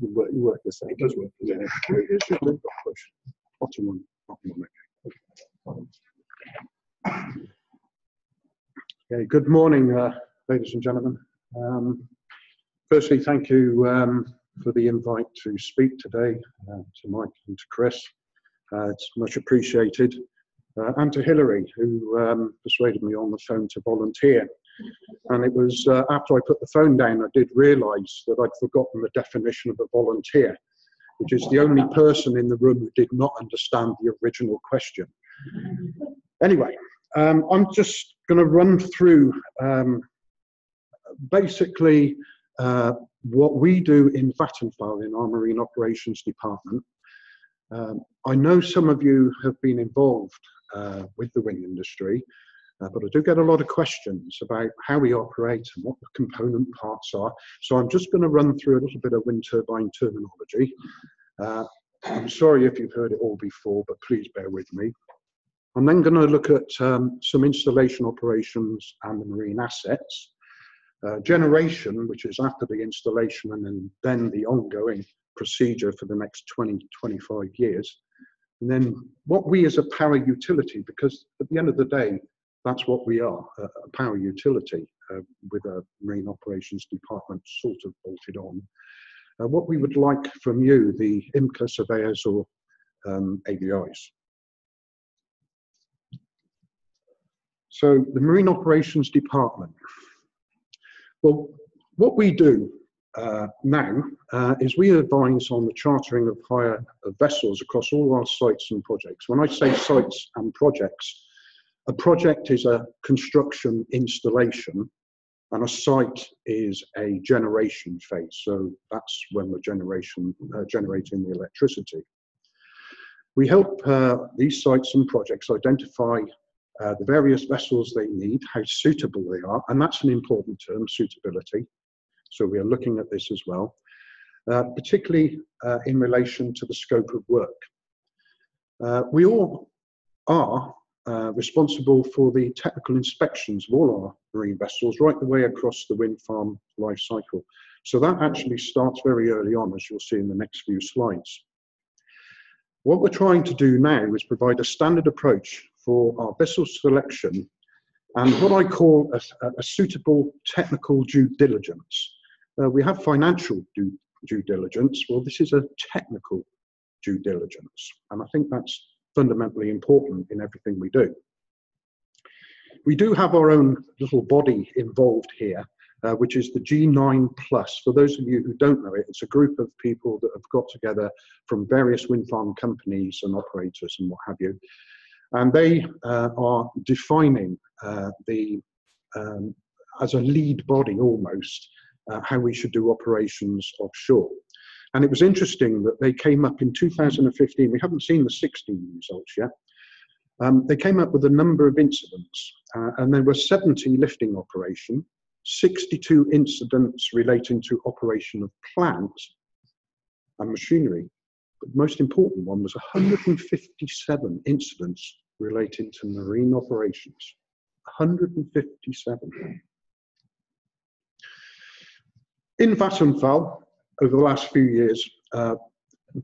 You work the same. It does work. Yeah. It should do. Push. Bottom one. Bottom one. Okay. Good morning, ladies and gentlemen. Firstly, thank you for the invite to speak today to Mike and to Chris. It's much appreciated. And to Hilary, who persuaded me on the phone to volunteer. And it was after I put the phone down, I did realise that I'd forgotten the definition of a volunteer, which is the only person in the room who did not understand the original question. Anyway, I'm just going to run through basically what we do in Vattenfall in our Marine Operations Department. I know some of you have been involved with the wind industry, but I do get a lot of questions about how we operate and what the component parts are. So I'm just going to run through a little bit of wind turbine terminology. I'm sorry if you've heard it all before, but please bear with me. I'm then going to look at some installation operations and the marine assets. Generation, which is after the installation and then the ongoing procedure for the next 20-25 years. And then what we as a power utility, because at the end of the day, that's what we are, a power utility with a marine operations department sort of bolted on. What we would like from you, the IMCA surveyors or AVIs. So the Marine Operations Department. Well, what we do now is we advise on the chartering of hire of vessels across all our sites and projects. When I say sites and projects, a project is a construction installation and a site is a generation phase. So that's when we're generating the electricity. We help these sites and projects identify the various vessels they need, how suitable they are, and that's an important term, suitability. So we are looking at this as well, particularly in relation to the scope of work. We all are responsible for the technical inspections of all our marine vessels right the way across the wind farm life cycle. So that actually starts very early on, as you'll see in the next few slides. What we're trying to do now is provide a standard approach for our vessel selection and what I call a suitable technical due diligence. We have financial due diligence. Well, this is a technical due diligence, and I think that's fundamentally important in everything we do. We do have our own little body involved here, which is the G9+. For those of you who don't know it, it's a group of people that have got together from various wind farm companies and operators and what have you. And they are defining as a lead body almost, how we should do operations offshore. And it was interesting that they came up in 2015, we haven't seen the 16 results yet, they came up with a number of incidents, and there were 70 lifting operations, 62 incidents relating to operation of plant and machinery. But the most important one was 157 incidents relating to marine operations. 157. In Vattenfall, over the last few years,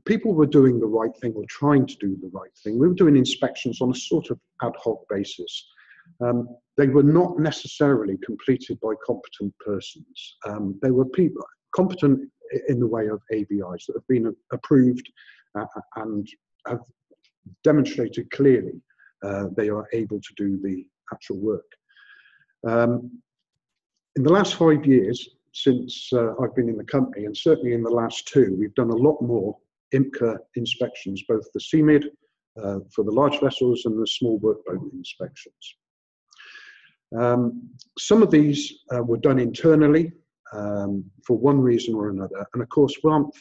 people were doing the right thing or trying to do the right thing. We were doing inspections on a sort of ad hoc basis. They were not necessarily completed by competent persons. They were people competent in the way of AVIs that have been approved and have demonstrated clearly they are able to do the actual work. In the last 5 years, since I've been in the company, and certainly in the last 2, we've done a lot more IMCA inspections, both the eCMID for the large vessels and the small workboat inspections. Some of these were done internally for one reason or another, and of course we aren't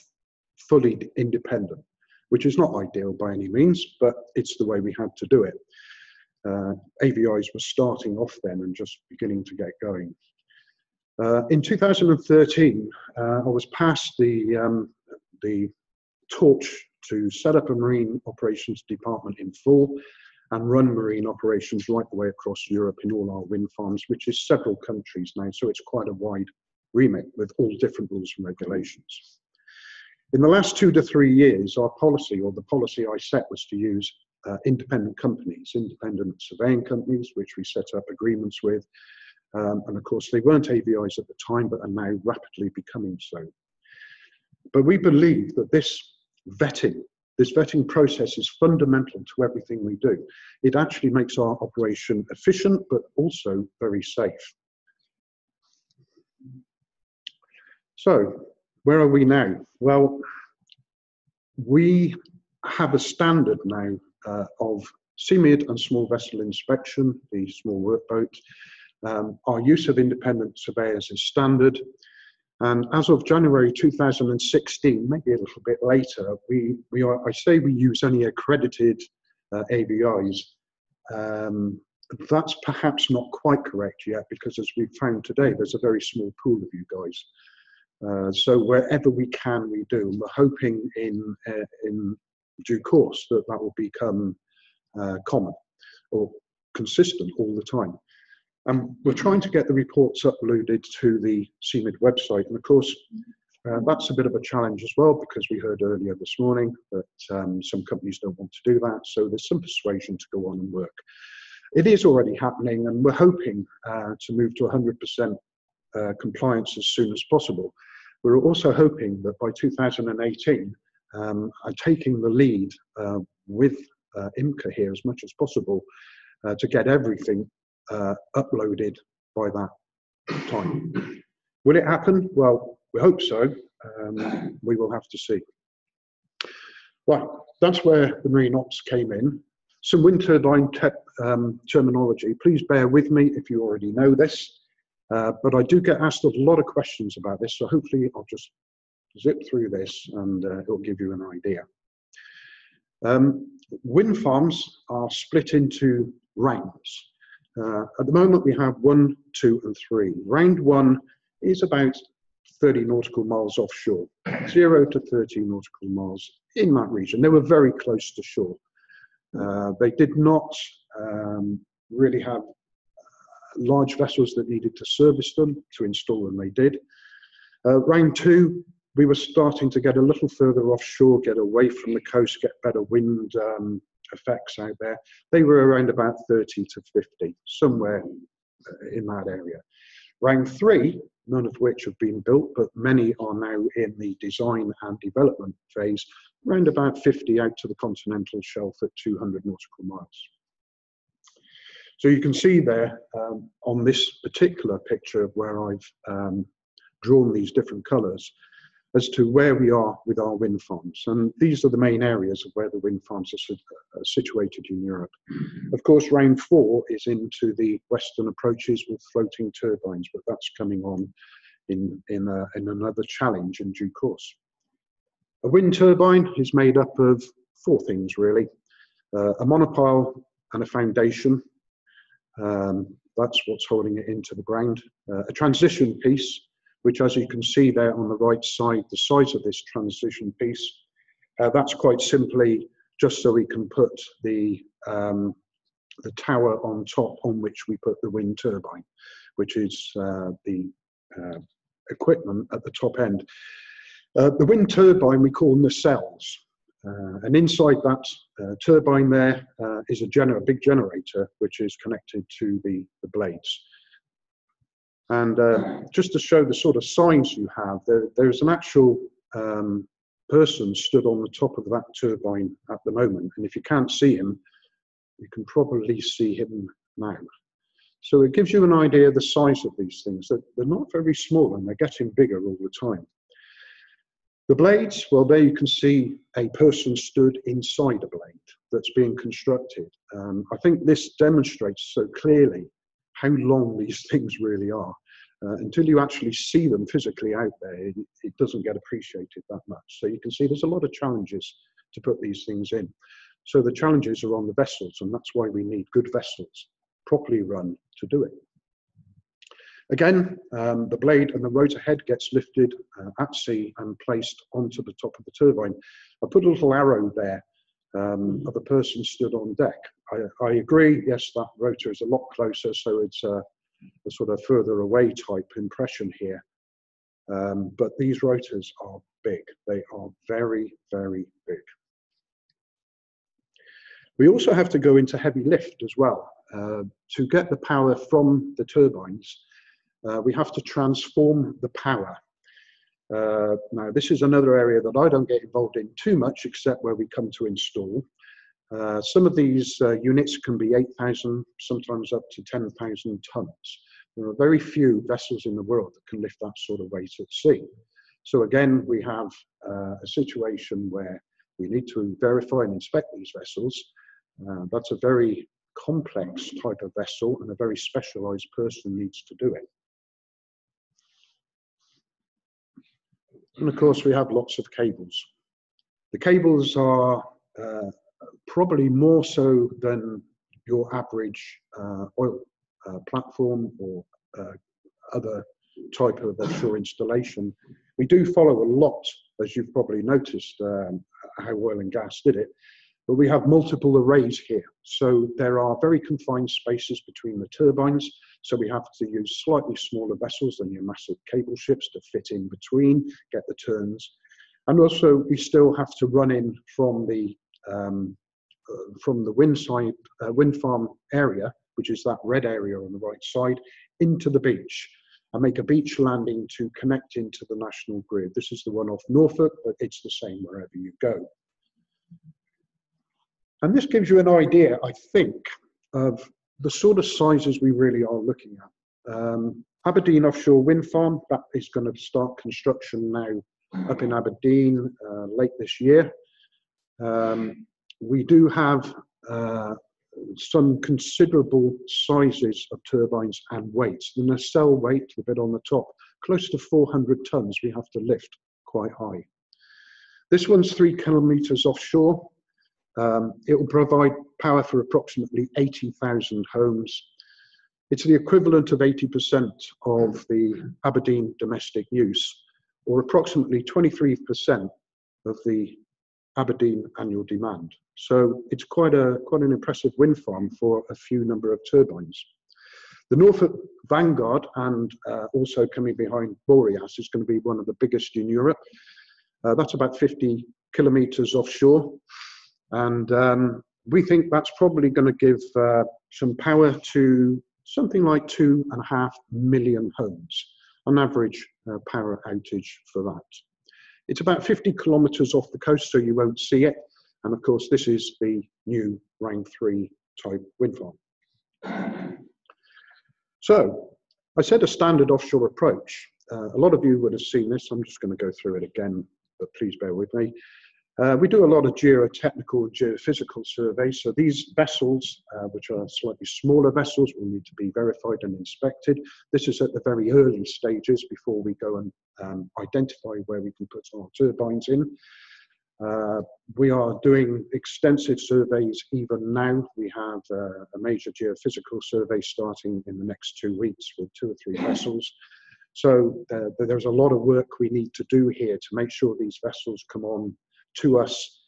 fully independent, which is not ideal by any means, but it's the way we had to do it. AVIs were starting off then and just beginning to get going. In 2013, I was passed the torch to set up a marine operations department in full and run marine operations right the way across Europe in all our wind farms, which is several countries now, so it's quite a wide remit with all different rules and regulations. In the last 2 to 3 years, our policy, or the policy I set, was to use independent companies, independent surveying companies, which we set up agreements with. And of course, they weren't AVIs at the time, but are now rapidly becoming so. But we believe that this vetting process is fundamental to everything we do. It actually makes our operation efficient, but also very safe. So, where are we now? Well, we have a standard now of eCMID and small vessel inspection, the small workboat. Our use of independent surveyors is standard. And as of January 2016, maybe a little bit later, I say we use only accredited AVIs. That's perhaps not quite correct yet, because as we've found today, there's a very small pool of you guys. So wherever we can, we do. And we're hoping in due course that will become common or consistent all the time. We're trying to get the reports uploaded to the eCMID website. And of course, that's a bit of a challenge as well, because we heard earlier this morning that some companies don't want to do that. So there's some persuasion to go on and work. It is already happening, and we're hoping to move to 100% compliance as soon as possible. We're also hoping that by 2018, I'm taking the lead with IMCA here as much as possible to get everything uploaded by that time. Will it happen? Well, we hope so. We will have to see. Right, that's where the marine ops came in. Some wind turbine terminology. Please bear with me if you already know this, but I do get asked a lot of questions about this, so hopefully I'll just zip through this and it'll give you an idea. Wind farms are split into rounds. At the moment, we have 1, 2, and 3. Round 1 is about 30 nautical miles offshore, 0 to 30 nautical miles in that region. They were very close to shore. They did not really have large vessels that needed to service them. To install them, they did. Round 2, we were starting to get a little further offshore, get away from the coast, get better wind effects out there. They were around about 30 to 50, somewhere in that area. Round 3, none of which have been built, but many are now in the design and development phase, around about 50 out to the continental shelf at 200 nautical miles. So you can see there on this particular picture where I've drawn these different colours as to where we are with our wind farms. And these are the main areas of where the wind farms are situated in Europe. Of course, round 4 is into the western approaches with floating turbines, but that's coming on in another challenge in due course. A wind turbine is made up of 4 things, really. A monopile and a foundation. That's what's holding it into the ground. A transition piece, which, as you can see there on the right side, the size of this transition piece, that's quite simply just so we can put the tower on top on which we put the wind turbine, which is the equipment at the top end. The wind turbine, we call nacelles. And inside that turbine there is a big generator, which is connected to the blades. And just to show the sort of size you have, there's an actual person stood on the top of that turbine at the moment. And if you can't see him, you can probably see him now. So it gives you an idea of the size of these things. They're not very small, and they're getting bigger all the time. The blades, well, there you can see a person stood inside a blade that's being constructed. I think this demonstrates so clearly how long these things really are. Until you actually see them physically out there, it doesn't get appreciated that much. So you can see there's a lot of challenges to put these things in. So the challenges are on the vessels, and that's why we need good vessels, properly run, to do it. Again, the blade and the rotor head gets lifted at sea and placed onto the top of the turbine. I put a little arrow there of a person stood on deck. I agree, yes, that rotor is a lot closer, so it's a sort of further away type impression here. But these rotors are big. They are very, very big. We also have to go into heavy lift as well. To get the power from the turbines, we have to transform the power. Now, this is another area that I don't get involved in too much, except where we come to install. Some of these units can be 8,000, sometimes up to 10,000 tons. There are very few vessels in the world that can lift that sort of weight at sea. So again, we have a situation where we need to verify and inspect these vessels. That's a very complex type of vessel, and a very specialized person needs to do it. And of course, we have lots of cables. The cables are probably more so than your average oil platform or other type of offshore installation. We do follow a lot, as you've probably noticed, how oil and gas did it, but we have multiple arrays here. So there are very confined spaces between the turbines, so we have to use slightly smaller vessels than your massive cable ships to fit in between, get the turns. And also we still have to run in from the wind farm area, which is that red area on the right side, into the beach, and make a beach landing to connect into the national grid. This is the one off Norfolk, but it's the same wherever you go. And this gives you an idea, I think, of the sort of sizes we really are looking at. Aberdeen Offshore Wind Farm, that is going to start construction now up in Aberdeen late this year. We do have some considerable sizes of turbines and weights. The nacelle weight, the bit on the top, close to 400 tons we have to lift quite high. This one's 3 kilometers offshore. It will provide power for approximately 80,000 homes. It's the equivalent of 80% of the Aberdeen domestic use, or approximately 23% of the Aberdeen annual demand. So it's quite an impressive wind farm for a few number of turbines. The Norfolk Vanguard, and also coming behind Boreas, is going to be one of the biggest in Europe. That's about 50 kilometers offshore. And we think that's probably going to give some power to something like 2.5 million homes, on average power outage for that. It's about 50 kilometers off the coast, so you won't see it. And of course, this is the new Round 3 type wind farm. So I said a standard offshore approach. A lot of you would have seen this. I'm just going to go through it again, but please bear with me. We do a lot of geotechnical, geophysical surveys. So these vessels, which are slightly smaller vessels, will need to be verified and inspected. This is at the very early stages before we go and identify where we can put our turbines in. We are doing extensive surveys even now. We have a major geophysical survey starting in the next 2 weeks with 2 or 3 vessels. So there's a lot of work we need to do here to make sure these vessels come on to us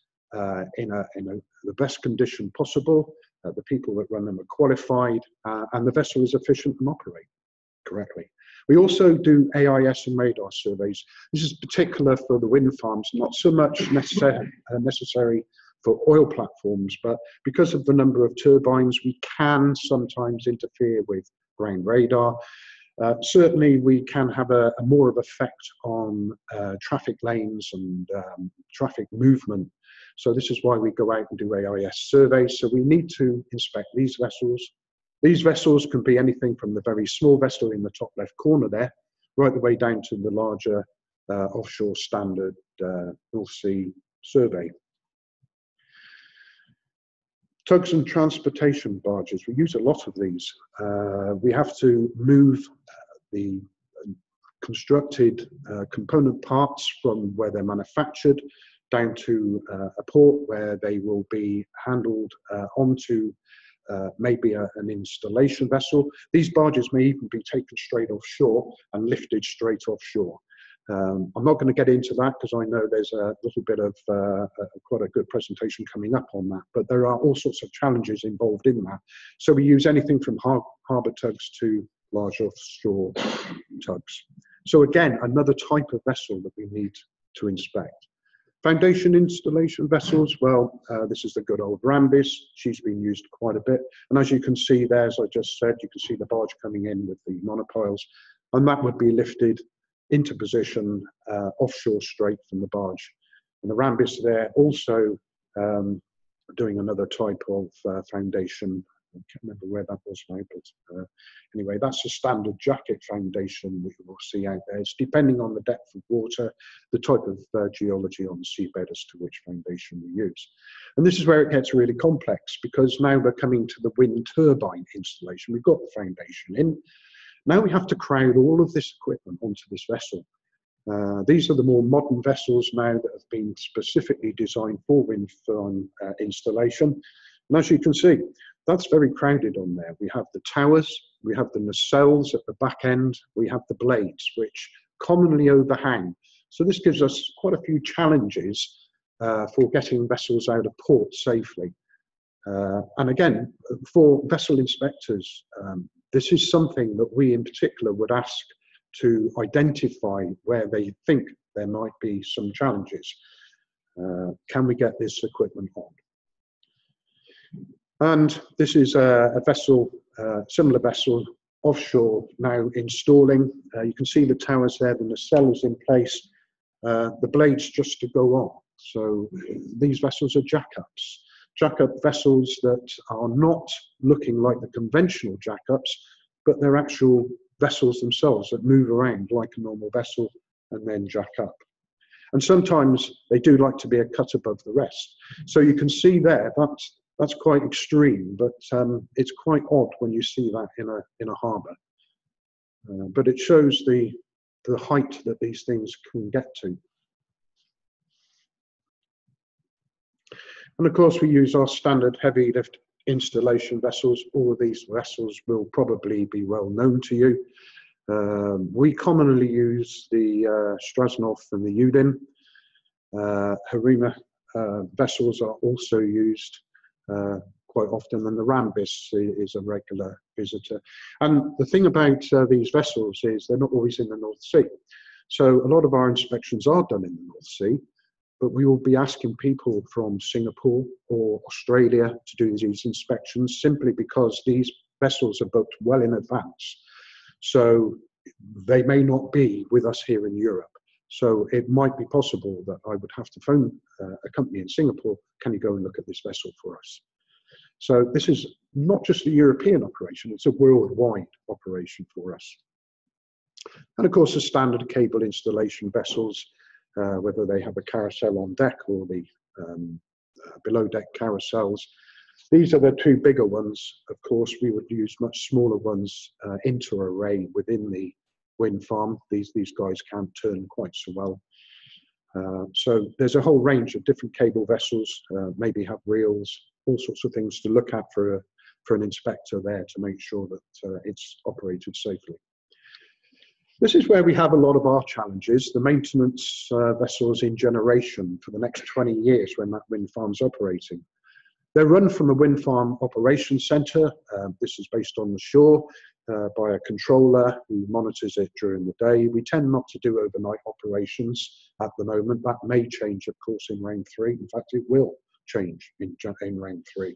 in the best condition possible. The people that run them are qualified, and the vessel is efficient and operate correctly. We also do AIS and radar surveys. This is particular for the wind farms, not so much necessary for oil platforms, but because of the number of turbines, we can sometimes interfere with ground radar. Certainly, we can have a more of effect on traffic lanes and traffic movement. So this is why we go out and do AIS surveys. So we need to inspect these vessels. These vessels can be anything from the very small vessel in the top left corner there, right the way down to the larger offshore standard North Sea survey. Tugs and transportation barges, we use a lot of these. We have to move the constructed component parts from where they're manufactured down to a port where they will be handled onto maybe an installation vessel. These barges may even be taken straight offshore and lifted straight offshore. I'm not going to get into that because I know there's a little bit of quite a good presentation coming up on that, but there are all sorts of challenges involved in that. So we use anything from harbour tugs to large offshore tugs. So again, another type of vessel that we need to inspect. Foundation installation vessels, well, this is the good old Rambis. She's been used quite a bit. And as you can see there, as I just said, you can see the barge coming in with the monopiles, and that would be lifted into position offshore straight from the barge. And the Rambis there also doing another type of foundation. I can't remember where that was now, but anyway, that's a standard jacket foundation that you will see out there. It's depending on the depth of water, the type of geology on the seabed as to which foundation we use. And this is where it gets really complex, because now we're coming to the wind turbine installation. We've got the foundation in. Now we have to crowd all of this equipment onto this vessel. These are the more modern vessels now that have been specifically designed for wind farm installation. And as you can see, that's very crowded on there. We have the towers, we have the nacelles at the back end, we have the blades, which commonly overhang. So this gives us quite a few challenges for getting vessels out of port safely. And again, for vessel inspectors, this is something that we in particular would ask to identify where they think there might be some challenges. Can we get this equipment on? And this is a vessel, similar vessel, offshore now installing. You can see the towers there, the nacelle is in place, the blades just to go on. So these vessels are jackups. Jackup vessels that are not looking like the conventional jackups, but they're actual vessels themselves that move around like a normal vessel and then jack up. And sometimes they do like to be a cut above the rest. So you can see there, that's quite extreme, but it's quite odd when you see that in a harbour. But it shows the height that these things can get to. And of course, we use our standard heavy lift installation vessels. All of these vessels will probably be well known to you. We commonly use the Strasnov and the Udin. Harima vessels are also used quite often, and the Rambis is a regular visitor. And the thing about these vessels is they're not always in the North Sea. So a lot of our inspections are done in the North Sea, but we will be asking people from Singapore or Australia to do these inspections simply because these vessels are booked well in advance. So they may not be with us here in Europe. So it might be possible that I would have to phone a company in Singapore, can you go and look at this vessel for us? So this is not just a European operation, it's a worldwide operation for us. And of course, the standard cable installation vessels, whether they have a carousel on deck or the below deck carousels. These are the two bigger ones. Of course, we would use much smaller ones inter-array within the wind farm. These guys can't turn quite so well. So there's a whole range of different cable vessels, maybe have reels, all sorts of things to look at for an inspector there to make sure that it's operated safely. This is where we have a lot of our challenges, the maintenance vessels in generation for the next 20 years when that wind farm's operating. They're run from a wind farm operations centre. This is based on the shore by a controller who monitors it during the day. We tend not to do overnight operations at the moment. That may change, of course, in round 3. In fact, it will change in round 3.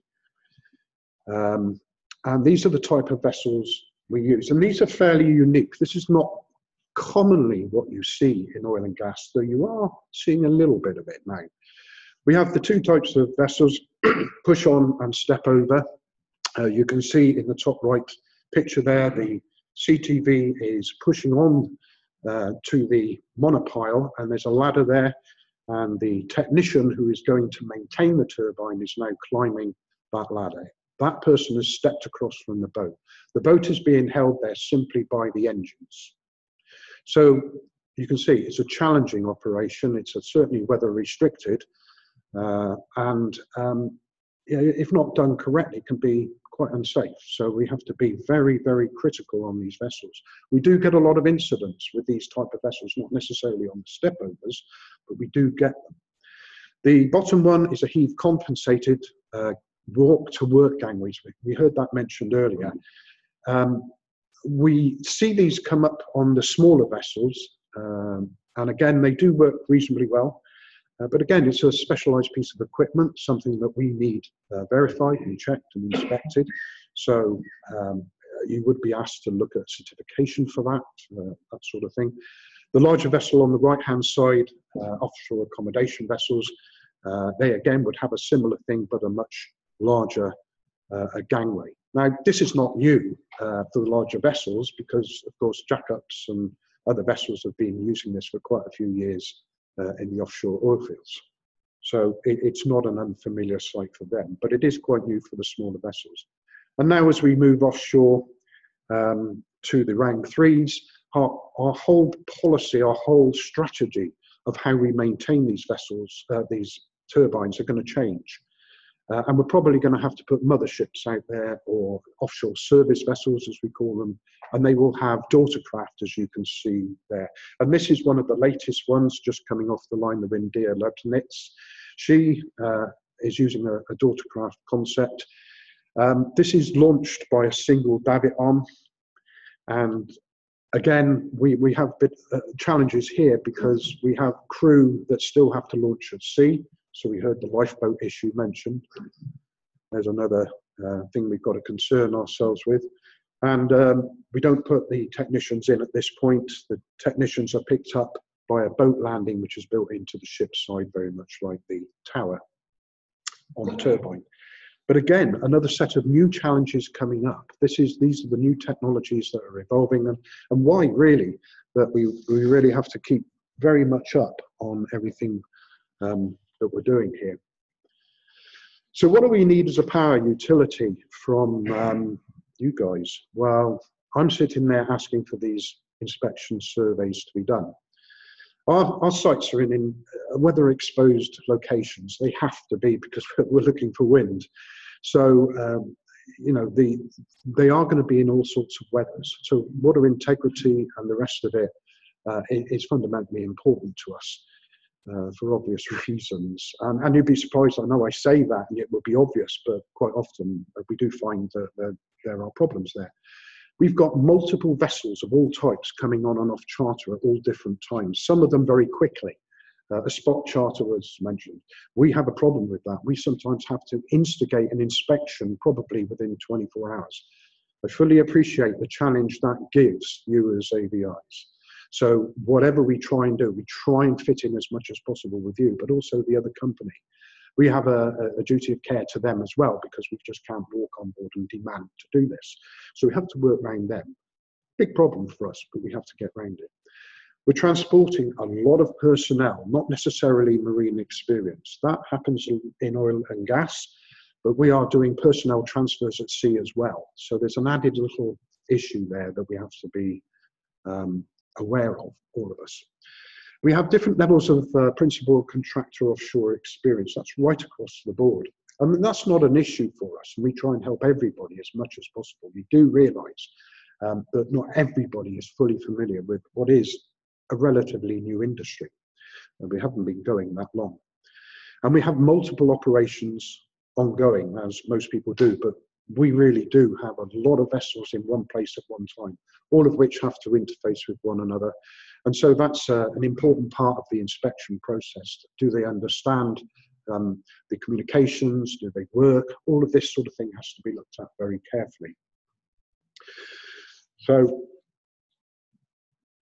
And these are the type of vessels we use. And these are fairly unique. This is not commonly what you see in oil and gas, though you are seeing a little bit of it now. We have the two types of vessels, push on and step over. You can see in the top right picture there, the CTV is pushing on to the monopile, and there's a ladder there, and the technician who is going to maintain the turbine is now climbing that ladder. That person has stepped across from the boat. The boat is being held there simply by the engines. So you can see it's a challenging operation. It's certainly weather restricted, and if not done correctly, it can be quite unsafe. So we have to be very, very critical on these vessels. We do get a lot of incidents with these type of vessels, not necessarily on the stepovers, but we do get them. The bottom one is a heave compensated walk to work gangways. We heard that mentioned earlier. we see these come up on the smaller vessels, and again, they do work reasonably well. But again, it's a specialized piece of equipment, something that we need verified and checked and inspected. So you would be asked to look at certification for that sort of thing. The larger vessel on the right-hand side, offshore accommodation vessels, they again would have a similar thing, but a much larger gangway. Now, this is not new for the larger vessels because, of course, jackups and other vessels have been using this for quite a few years in the offshore oil fields. So it's not an unfamiliar sight for them, but it is quite new for the smaller vessels. And now as we move offshore to the Round 3s, our whole policy, our whole strategy of how we maintain these vessels, these turbines are going to change. And we're probably going to have to put motherships out there, or offshore service vessels as we call them, and they will have daughter craft, as you can see there. And this is one of the latest ones just coming off the line, the Windia Leibnitz. She is using a daughter craft concept. This is launched by a single davit arm, and again, we have challenges here because we have crew that still have to launch at sea. So we heard the lifeboat issue mentioned. There's another thing we've got to concern ourselves with. And we don't put the technicians in at this point. The technicians are picked up by a boat landing, which is built into the ship's side, very much like the tower on the turbine. But again, another set of new challenges coming up. These are the new technologies that are evolving, and why really that we really have to keep very much up on everything that we're doing here. So what do we need as a power utility from you guys? Well, I'm sitting there asking for these inspection surveys to be done. Our sites are in weather exposed locations. They have to be because we're looking for wind. So, you know, they are going to be in all sorts of weathers. So water integrity and the rest of it is fundamentally important to us for obvious reasons. And you'd be surprised, I know I say that and it would be obvious, but quite often we do find that there are problems there. We've got multiple vessels of all types coming on and off charter at all different times, some of them very quickly. A spot charter was mentioned. We have a problem with that. We sometimes have to instigate an inspection probably within 24 hours. I fully appreciate the challenge that gives you as AVIs. So whatever we try and do, we try and fit in as much as possible with you, but also the other company. We have a duty of care to them as well, because we just can't walk on board and demand to do this. So we have to work around them. Big problem for us, but we have to get around it. We're transporting a lot of personnel, not necessarily marine experience. That happens in oil and gas, but we are doing personnel transfers at sea as well. So there's an added little issue there that we have to be aware of, all of us. We have different levels of principal contractor offshore experience. That's right across the board. And that's not an issue for us. And we try and help everybody as much as possible. We do realise that not everybody is fully familiar with what is a relatively new industry. And we haven't been going that long. And we have multiple operations ongoing, as most people do, but we really do have a lot of vessels in one place at one time, all of which have to interface with one another. And so that's an important part of the inspection process. Do they understand the communications? Do they work? All of this sort of thing has to be looked at very carefully. So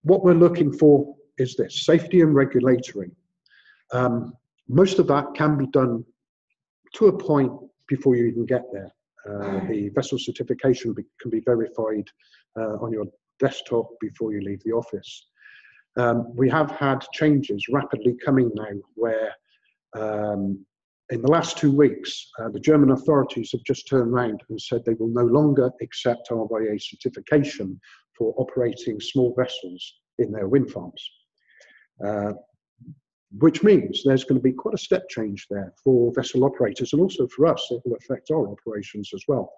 what we're looking for is this: safety and regulatory. Most of that can be done to a point before you even get there. The vessel certification can be verified on your desktop before you leave the office. We have had changes rapidly coming now where in the last 2 weeks, the German authorities have just turned around and said they will no longer accept RYA certification for operating small vessels in their wind farms. Which means there's going to be quite a step change there for vessel operators, and also for us. It will affect our operations as well.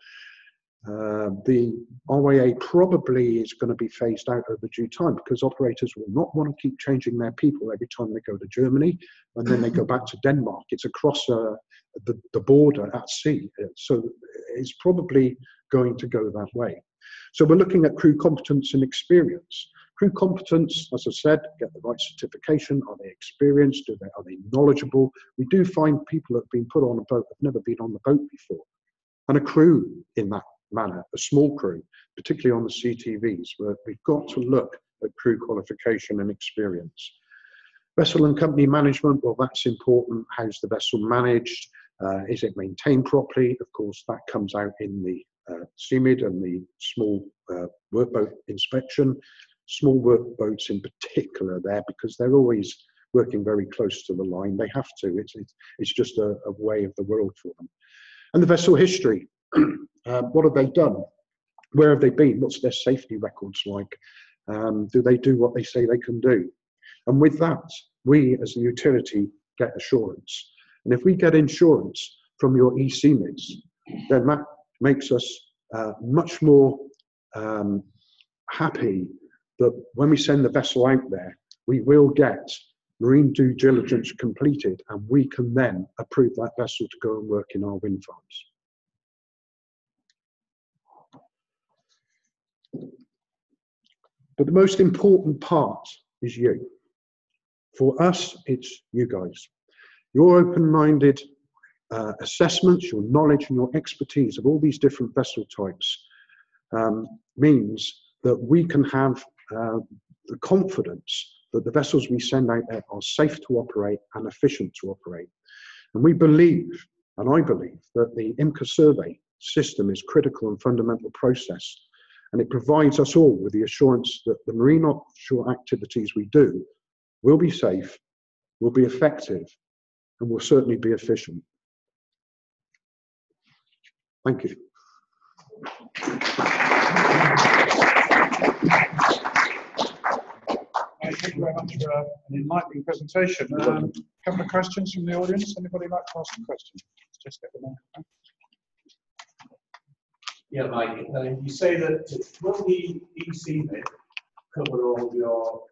The RYA probably is going to be phased out over due time, because operators will not want to keep changing their people every time they go to Germany and then they go back to Denmark. It's across the border at sea, so it's probably going to go that way. So we're looking at crew competence and experience. Crew competence, as I said, get the right certification. Are they experienced? Are they knowledgeable? We do find people that have been put on a boat have never been on the boat before. And a crew in that manner, a small crew, particularly on the CTVs, where we've got to look at crew qualification and experience. Vessel and company management, well, that's important. How's the vessel managed? Is it maintained properly? Of course, that comes out in the eCMID and the small workboat inspection. Small workboats in particular there, because they're always working very close to the line. They have to. It's just a way of the world for them. And the vessel history. What have they done? Where have they been? What's their safety records like? Do they do what they say they can do? And with that, we as the utility get assurance. And if we get insurance from your eCMIDs, then that makes us much more happy that when we send the vessel out there, we will get marine due diligence completed, and we can then approve that vessel to go and work in our wind farms. But the most important part is you. For us, it's you guys. Your open-minded assessments, your knowledge and your expertise of all these different vessel types means that we can have the confidence that the vessels we send out there are safe to operate and efficient to operate. And we believe, and I believe, that the IMCA survey system is critical and fundamental process, and it provides us all with the assurance that the marine offshore activities we do will be safe, will be effective, and will certainly be efficient. Thank you. Thank you very much for an enlightening presentation. A couple of questions from the audience. Anybody like to ask a question? Let's just get the microphone. Yeah, Mike, you say that will the eCMID cover all your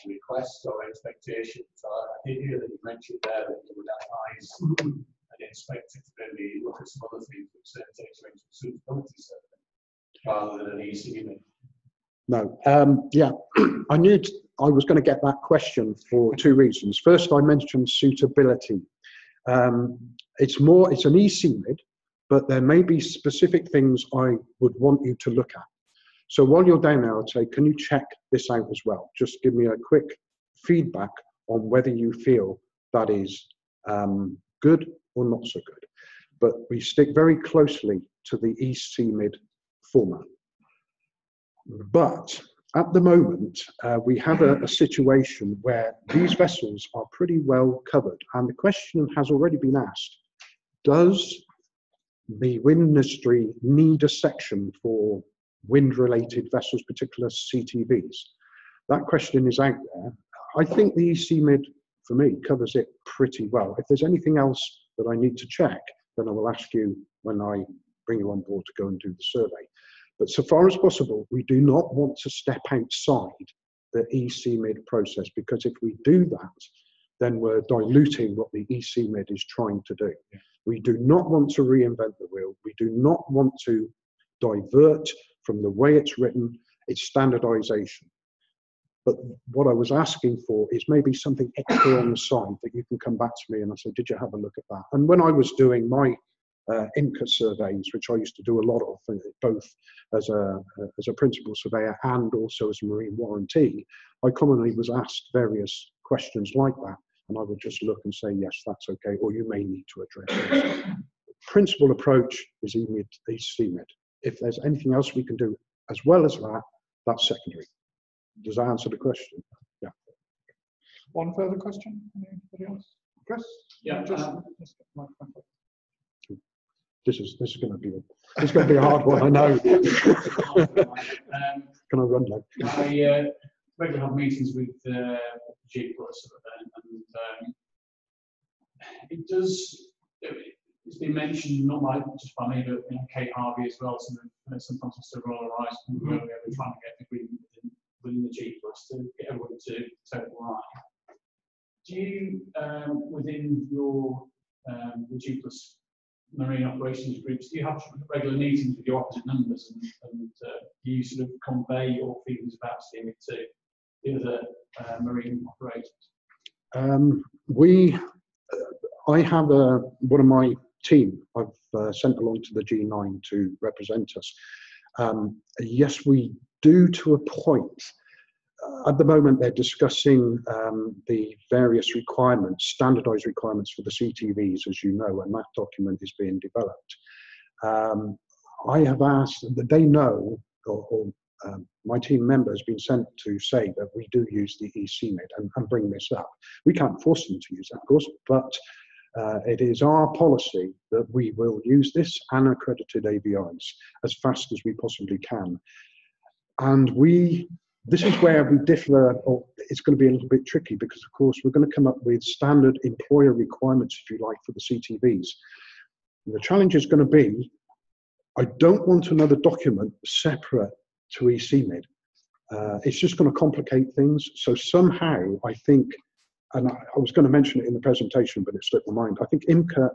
requests or expectations? I did hear that you mentioned there that you would advise an inspector to maybe look at some other things which then takes you into a suitability survey rather than an eCMID. No, yeah, I knew I was going to get that question for two reasons. First, I mentioned suitability. It's an eCMID, but there may be specific things I would want you to look at. So while you're down there, I'd say, can you check this out as well? Just give me a quick feedback on whether you feel that is good or not so good. But we stick very closely to the eCMID format. But at the moment, we have a situation where these vessels are pretty well covered. And the question has already been asked, does the wind industry need a section for wind-related vessels, particular CTVs? That question is out there. I think the eCMID, for me, covers it pretty well. If there's anything else that I need to check, then I will ask you when I bring you on board to go and do the survey. But so far as possible, we do not want to step outside the eCMID process, because if we do that, then we're diluting what the eCMID is trying to do. Yeah. We do not want to reinvent the wheel. We do not want to divert from the way it's written, its standardization. But what I was asking for is maybe something extra on the side that you can come back to me and I say, did you have a look at that? And when I was doing my IMCA surveys, which I used to do a lot of, both as a principal surveyor and also as a marine warranty, I commonly was asked various questions like that, and I would just look and say, yes, that's okay, or you may need to address this. The principal approach is eCMID. If there's anything else we can do as well as that, that's secondary. Does that answer the question? Yeah. One further question? Anybody else? Chris? Yeah. This is going to be a hard one, I know. Can I run now? I regularly have meetings with G+, and it's been mentioned, not like just by me, but Kate Harvey as well, sometimes still roll our eyes, and we're trying to get agreement within the G+ to get everyone to total line. Do you, within your the G+ marine operations groups, do you have regular meetings with your opposite numbers, and do you sort of convey your feelings about steaming to the other marine operators? I have one of my team I've sent along to the G9 to represent us. Yes, we do to a point. At the moment, they're discussing the various requirements, standardized requirements for the CTVs, as you know, and that document is being developed. I have asked that they know, or my team member has been sent to say that we do use the eCMID and bring this up. We can't force them to use that, of course, but it is our policy that we will use this and accredited AVIs as fast as we possibly can. And this is where we differ, or it's going to be a little bit tricky, because of course we're going to come up with standard employer requirements, if you like, for the CTVs. And the challenge is going to be, I don't want another document separate to eCMID. It's just going to complicate things. So somehow I think, and I was going to mention it in the presentation, but it slipped my mind. I think IMCA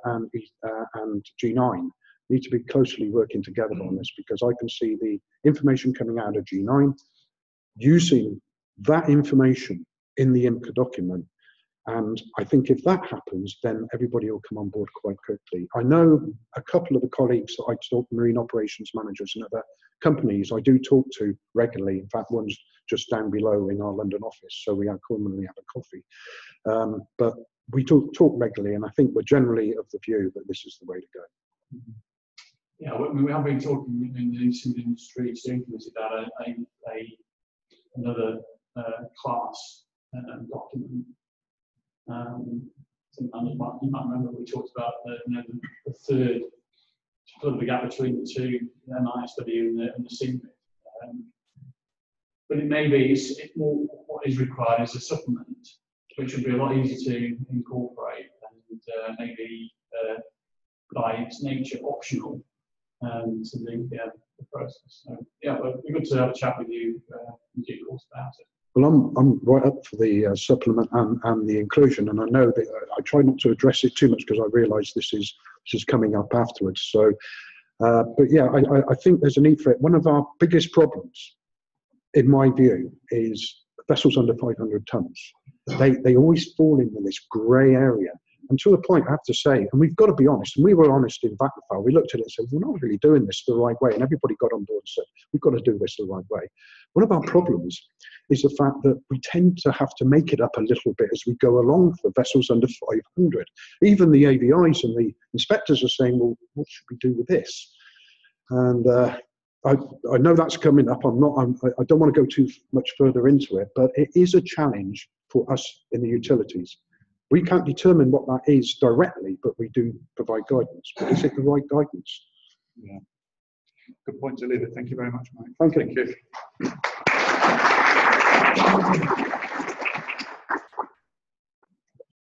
and G9 need to be closely working together on this, because I can see the information coming out of G9, using that information in the IMCA document. And I think if that happens, then everybody will come on board quite quickly. I know a couple of the colleagues that I talk to, marine operations managers and other companies, I do talk to regularly. In fact, one's just down below in our London office, so we commonly have a coffee. But we talk regularly, and I think we're generally of the view that this is the way to go. Yeah, we have been talking in the industry seriously about another class document. You might remember we talked about the third, sort of the gap between the two, the MISW and the CMID. But it may be more what is required is a supplement, which would be a lot easier to incorporate, and maybe by its nature optional to the process. So yeah, but it'd be good to have a chat with you in due course about it. Well, I'm right up for the supplement and the inclusion, and I know that I try not to address it too much because I realise this is coming up afterwards. So, but yeah, I think there's a need for it. One of our biggest problems, in my view, is vessels under 500 tons. They always fall into this grey area, and to a point, I have to say, and we've got to be honest, and we were honest in Vattenfall. We looked at it and said, we're not really doing this the right way, and everybody got on board and said, we've got to do this the right way. One of our problems is the fact that we tend to have to make it up a little bit as we go along for vessels under 500. Even the AVIs and the inspectors are saying, well, what should we do with this? And I know that's coming up. I don't want to go too much further into it, but it is a challenge for us in the utilities. We can't determine what that is directly, but we do provide guidance. But is it the right guidance? Yeah. Good point to leave it. Thank you very much, Mike. Thank you. Thank you.